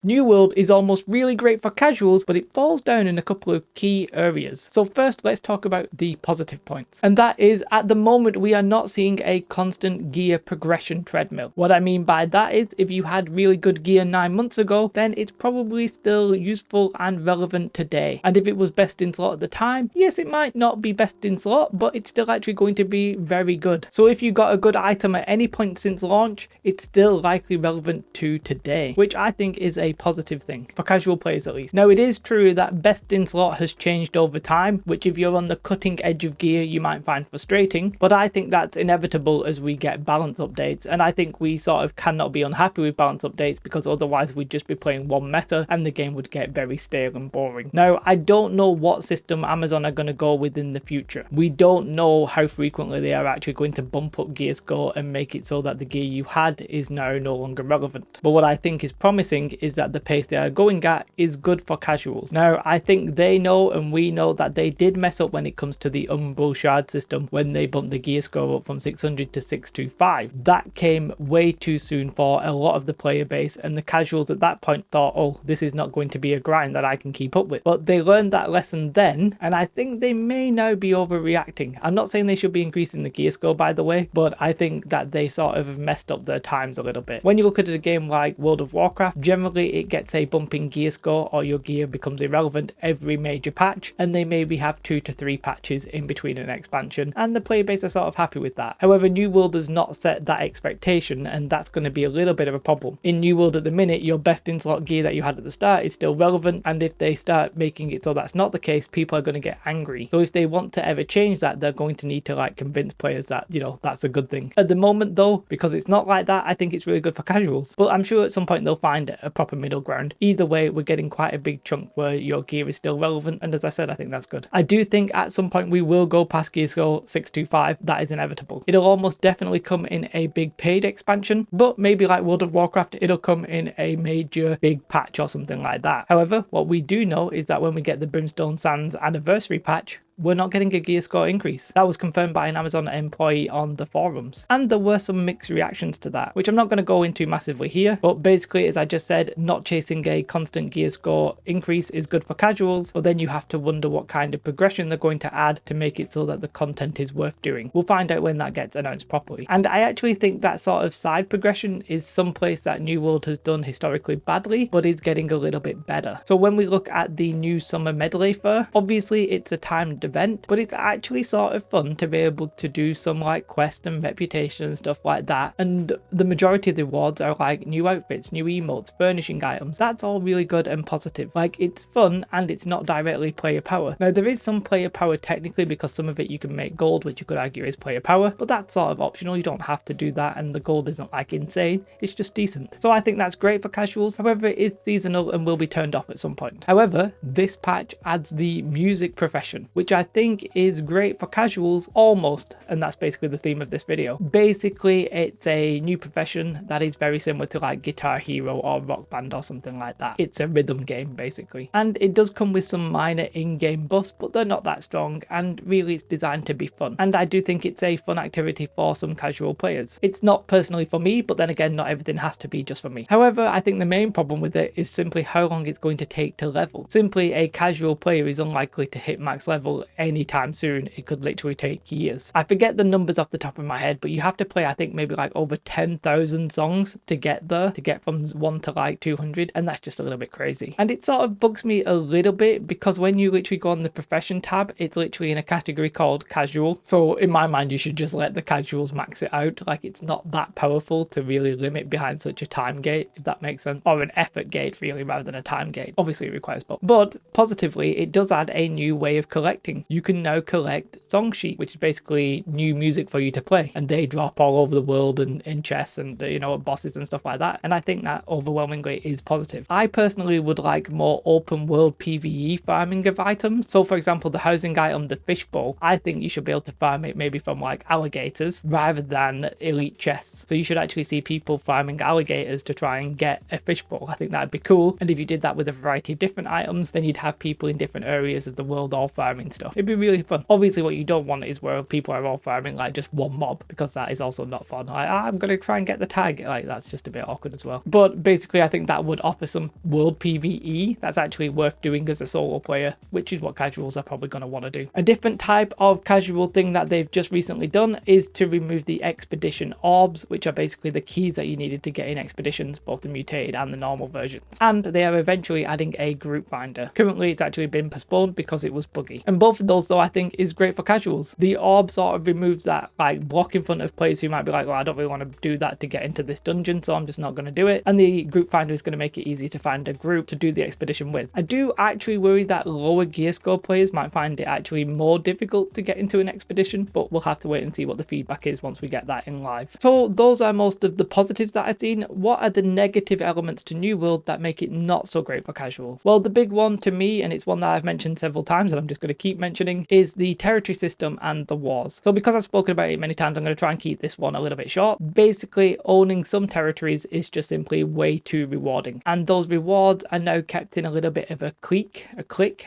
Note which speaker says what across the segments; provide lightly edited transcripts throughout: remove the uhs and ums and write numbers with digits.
Speaker 1: New World is almost really great for casuals, but it falls down in a couple of key areas. So first, let's talk about the positive points. And that is, at the moment, we are not seeing a constant gear progression treadmill. What I mean by that is, if you had really good gear 9 months ago, then it's probably still useful and relevant today. And if it was best in slot at the time, yes, it might not be best in slot, but it's still actually going to be very good. So if you got a good item at any point since launch, it's still likely relevant to today, which I think is a positive thing for casual players at least. Now, it is true that best in slot has changed over time, which if you're on the cutting edge of gear you might find frustrating, but I think that's inevitable as we get balance updates, and I think we sort of cannot be unhappy with balance updates, because otherwise we'd just be playing one meta and the game would get very stale and boring. Now, I don't know what system Amazon are going to go with in the future. We don't know how frequently they are actually going to bump up gear score and make it so that the gear you had is now no longer relevant. But what I think is promising is that the pace they are going at is good for casuals. Now, I think they know and we know that they did mess up when it comes to the Umbral Shard system when they bumped the gear score up from 600 to 625. That came way too soon for a lot of the player base, and the casuals at that point thought, oh, this is not going to be a grind that I can keep up with. But they learned that lesson then, and I think they may now be overreacting. I'm not saying they should be increasing the gear score, by the way, but I think that they sort of have messed up their times a little bit. When you look at a game like World of Warcraft, generally it gets a bump in gear score or your gear becomes irrelevant every major patch, and they maybe have 2 to 3 patches in between an expansion, and the player base are sort of happy with that. However, New World does not set that expectation, and that's going to be a little bit of a problem. In New World at the minute, your best in slot gear that you had at the start is still relevant, and if they start making it so that's not the case, people are going to get angry. So if they want to ever change that, they're going to need to like convince players that, you know, that's a good thing. At the moment though, because it's not like that, I think it's really good for casuals. But I'm sure at some point they'll find a proper middle ground. Either way, we're getting quite a big chunk where your gear is still relevant, and as I said, I think that's good. I do think at some point we will go past gear score 625. That is inevitable. It'll almost definitely come in a big paid expansion, but maybe like World of Warcraft, it'll come in a major big patch or something like that. However, what we do know is that when we get the Brimstone Sands anniversary patch, we're not getting a gear score increase. That was confirmed by an Amazon employee on the forums. And there were some mixed reactions to that, which I'm not going to go into massively here. But basically, as I just said, not chasing a constant gear score increase is good for casuals, but then you have to wonder what kind of progression they're going to add to make it so that the content is worth doing. We'll find out when that gets announced properly. And I actually think that sort of side progression is someplace that New World has done historically badly, but is getting a little bit better. So when we look at the new summer medley fair, obviously it's a timed event, but it's actually sort of fun to be able to do some like quest and reputation and stuff like that, and the majority of the rewards are like new outfits, new emotes, furnishing items. That's all really good and positive. Like, it's fun and it's not directly player power. Now, there is some player power technically, because some of it you can make gold, which you could argue is player power, but that's sort of optional. You don't have to do that, and the gold isn't like insane, it's just decent. So I think that's great for casuals. However, it is seasonal and will be turned off at some point. However, this patch adds the music profession, which I think is great for casuals almost, and that's basically the theme of this video. Basically, it's a new profession that is very similar to like Guitar Hero or Rock Band or something like that. It's a rhythm game basically, and it does come with some minor in-game buffs, but they're not that strong, and really it's designed to be fun. And I do think it's a fun activity for some casual players. It's not personally for me, but then again, not everything has to be just for me. However, I think the main problem with it is simply how long it's going to take to level. Simply, a casual player is unlikely to hit max level anytime soon. It could literally take years. I forget the numbers off the top of my head, but you have to play, I think, maybe like over 10,000 songs to get there, to get from 1 to like 200, and that's just a little bit crazy. And it sort of bugs me a little bit, because when you literally go on the profession tab, it's literally in a category called casual. So in my mind, you should just let the casuals max it out. Like, it's not that powerful to really limit behind such a time gate, if that makes sense, or an effort gate really, rather than a time gate. Obviously it requires both, but positively it does add a new way of collecting. You can now collect song sheet, which is basically new music for you to play, and they drop all over the world and in chests and, you know, bosses and stuff like that, and I think that overwhelmingly is positive. I personally would like more open world PvE farming of items. So for example, the housing item, the fishbowl, I think you should be able to farm it maybe from like alligators rather than elite chests. So you should actually see people farming alligators to try and get a fishbowl. I think that'd be cool, and if you did that with a variety of different items, then you'd have people in different areas of the world all farming stuff. It'd be really fun. Obviously what you don't want is where people are all farming like just one mob, because that is also not fun. Like, I'm gonna try and get the tag, like that's just a bit awkward as well. But basically I think that would offer some world PvE that's actually worth doing as a solo player, which is what casuals are probably going to want to do. A different type of casual thing that they've just recently done is to remove the expedition orbs, which are basically the keys that you needed to get in expeditions, both the mutated and the normal versions. And they are eventually adding a group finder. Currently it's actually been postponed because it was buggy. And both of those though I think is great for casuals. The orb sort of removes that like block in front of players who might be like, well, I don't really want to do that to get into this dungeon, so I'm just not going to do it. And the group finder is going to make it easy to find a group to do the expedition with. I do actually worry that lower gear score players might find it actually more difficult to get into an expedition, but we'll have to wait and see what the feedback is once we get that in live. So those are most of the positives that I've seen. What are the negative elements to New World that make it not so great for casuals? Well, the big one to me, and it's one that I've mentioned several times and I'm just going to keep mentioning, is the territory system and the wars. So because I've spoken about it many times, I'm going to try and keep this one a little bit short. Basically, owning some territories is just simply way too rewarding, and those rewards are now kept in a little bit of a clique.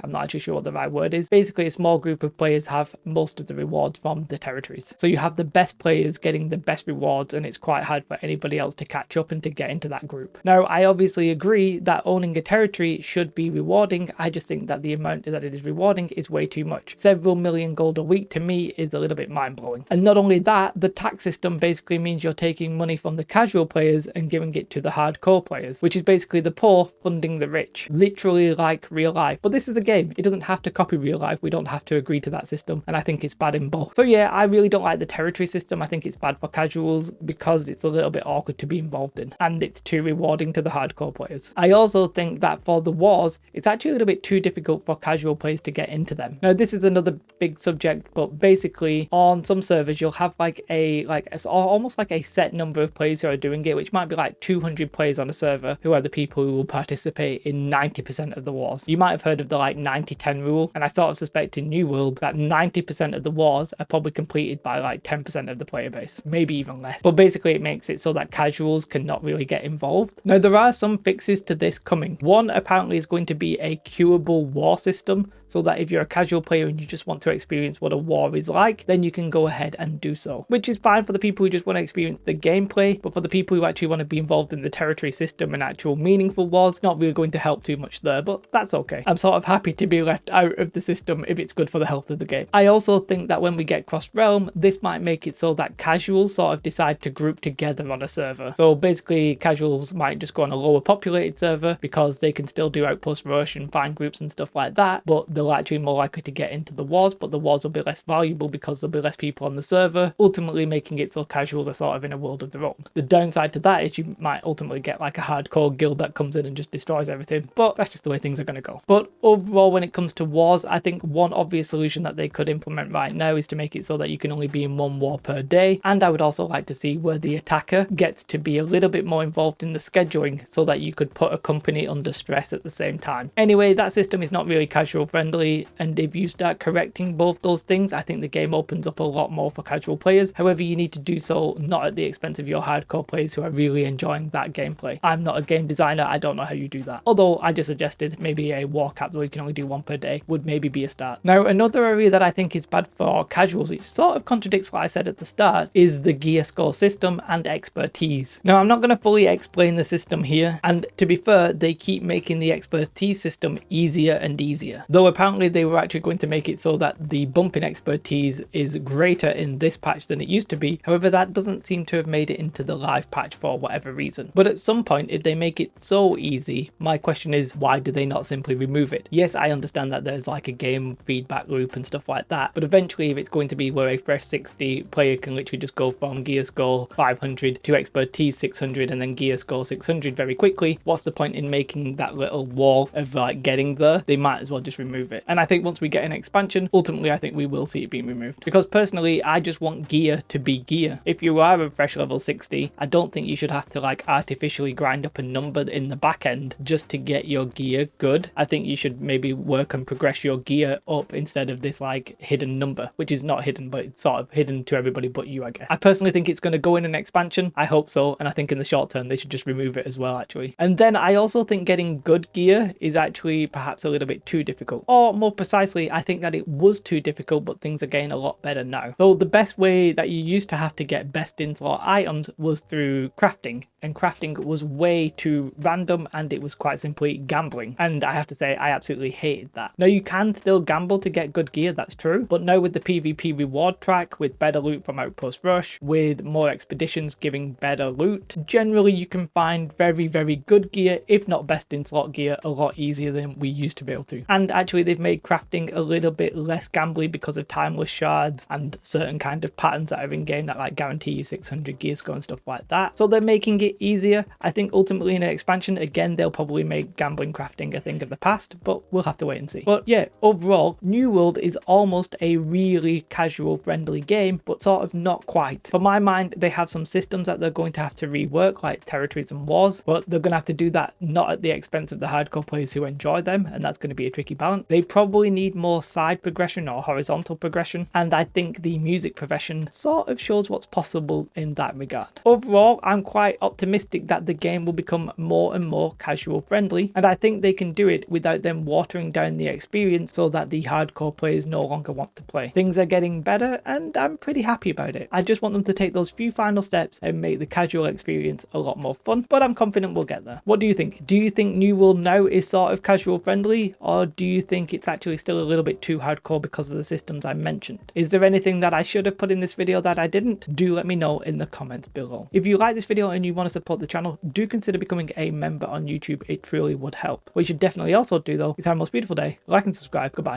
Speaker 1: I'm not actually sure what the right word is. Basically, a small group of players have most of the rewards from the territories. So you have the best players getting the best rewards, and it's quite hard for anybody else to catch up and to get into that group. Now, I obviously agree that owning a territory should be rewarding. I just think that the amount that it is rewarding is way too much. Several million gold a week to me is a little bit mind-blowing. And not only that, the tax system basically means you're taking money from the casual players and giving it to the hardcore players, which is basically the poor funding the rich. Literally like real life. But this is a game. It doesn't have to copy real life. We don't have to agree to that system. And I think it's bad in both. So yeah, I really don't like the territory system. I think it's bad for casuals because it's a little bit awkward to be involved in. And it's too rewarding to the hardcore players. I also think that for the wars, it's actually a little bit too difficult for casual players to get into them. Now, this is another big subject, but basically on some servers, you'll have it's almost like a set number of players who are doing it, which might be like 200 players on a server who are the people who will participate in 90% of the wars. You might have heard of the like 90-10 rule, and I sort of suspect in New World that 90% of the wars are probably completed by like 10% of the player base, maybe even less. But basically it makes it so that casuals cannot really get involved. Now, there are some fixes to this coming. One apparently is going to be a queuable war system, so that if you're a casual player and you just want to experience what a war is like, then you can go ahead and do so, which is fine for the people who just want to experience the gameplay. But for the people who actually want to be involved in the territory system and actual meaningful wars, not really going to help too much there, but that's okay. I'm sort of happy to be left out of the system if it's good for the health of the game. I also think that when we get cross-realm, this might make it so that casuals sort of decide to group together on a server. So basically casuals might just go on a lower populated server because they can still do outpost rush and find groups and stuff like that, but they're actually more likely to get into the wars, but the wars will be less valuable because there'll be less people on the server, ultimately making it so casuals are sort of in a world of their own. The downside to that is you might ultimately get like a hardcore guild that comes in and just destroys everything, but that's just the way things are going to go. But overall, when it comes to wars, I think one obvious solution that they could implement right now is to make it so that you can only be in one war per day, and I would also like to see where the attacker gets to be a little bit more involved in the scheduling so that you could put a company under stress at the same time. Anyway, that system is not really casual friendly, and if you start correcting both those things, I think the game opens up a lot more for casual players. However, you need to do so not at the expense of your hardcore players who are really enjoying that gameplay. I'm not a game designer, I don't know how you do that. Although I just suggested maybe a war cap where you can only do one per day would maybe be a start. Now, another area that I think is bad for casuals, which sort of contradicts what I said at the start, is the gear score system and expertise. Now, I'm not going to fully explain the system here, and to be fair, they keep making the expertise system easier and easier. Though apparently they were actually going to make it so that the bump in expertise is greater in this patch than it used to be. However, that doesn't seem to have made it into the live patch for whatever reason. But at some point, if they make it so easy, my question is, why do they not simply remove it? Yes, I understand that there's like a game feedback loop and stuff like that, but eventually if it's going to be where a fresh 60 player can literally just go from gear score 500 to expertise 600 and then gear score 600 very quickly, what's the point in making that little wall of like getting there? They might as well just remove it. And I think once we get an expansion, ultimately I think we will see it being removed, because personally I just want gear to be gear. If you are a fresh level 60, I don't think you should have to like artificially grind up a number in the back end just to get your gear good. I think you should maybe work and progress your gear up instead of this like hidden number, which is not hidden, but it's sort of hidden to everybody but you, I guess. I personally think it's going to go in an expansion. I hope so, and I think in the short term they should just remove it as well, actually. And then I also think getting good gear is actually perhaps a little bit too difficult, or or more precisely, I think that it was too difficult, but things are getting a lot better now. So the best way that you used to have to get best in slot items was through crafting, and crafting was way too random and it was quite simply gambling. And I have to say, I absolutely hated that. Now you can still gamble to get good gear, that's true, but now with the PvP reward track, with better loot from Outpost Rush, with more expeditions giving better loot, generally you can find very, very good gear, if not best in slot gear, a lot easier than we used to be able to. And actually they've made crafting a little bit less gambly because of timeless shards and certain kind of patterns that are in game that like guarantee you 600 gear score and stuff like that. So they're making it easier. I think ultimately in an expansion, again, they'll probably make gambling crafting a thing of the past, but we'll have to wait and see. But yeah, overall, New World is almost a really casual friendly game, but sort of not quite. For my mind, they have some systems that they're going to have to rework, like territories and wars, but they're going to have to do that not at the expense of the hardcore players who enjoy them, and that's going to be a tricky balance. They probably need more side progression or horizontal progression, and I think the music progression sort of shows what's possible in that regard. Overall, I'm quite optimistic that the game will become more and more casual friendly, and I think they can do it without them watering down the experience so that the hardcore players no longer want to play. Things are getting better and I'm pretty happy about it. I just want them to take those few final steps and make the casual experience a lot more fun, but I'm confident we'll get there. What do you think? Do you think New World now is sort of casual friendly, or do you think it's actually still a little bit too hardcore because of the systems I mentioned? Is there anything that I should have put in this video that I didn't? Do let me know in the comments below. If you like this video and you want to support the channel, do consider becoming a member on YouTube. It truly would help. What you should definitely also do though is have a most beautiful day, like and subscribe. Goodbye.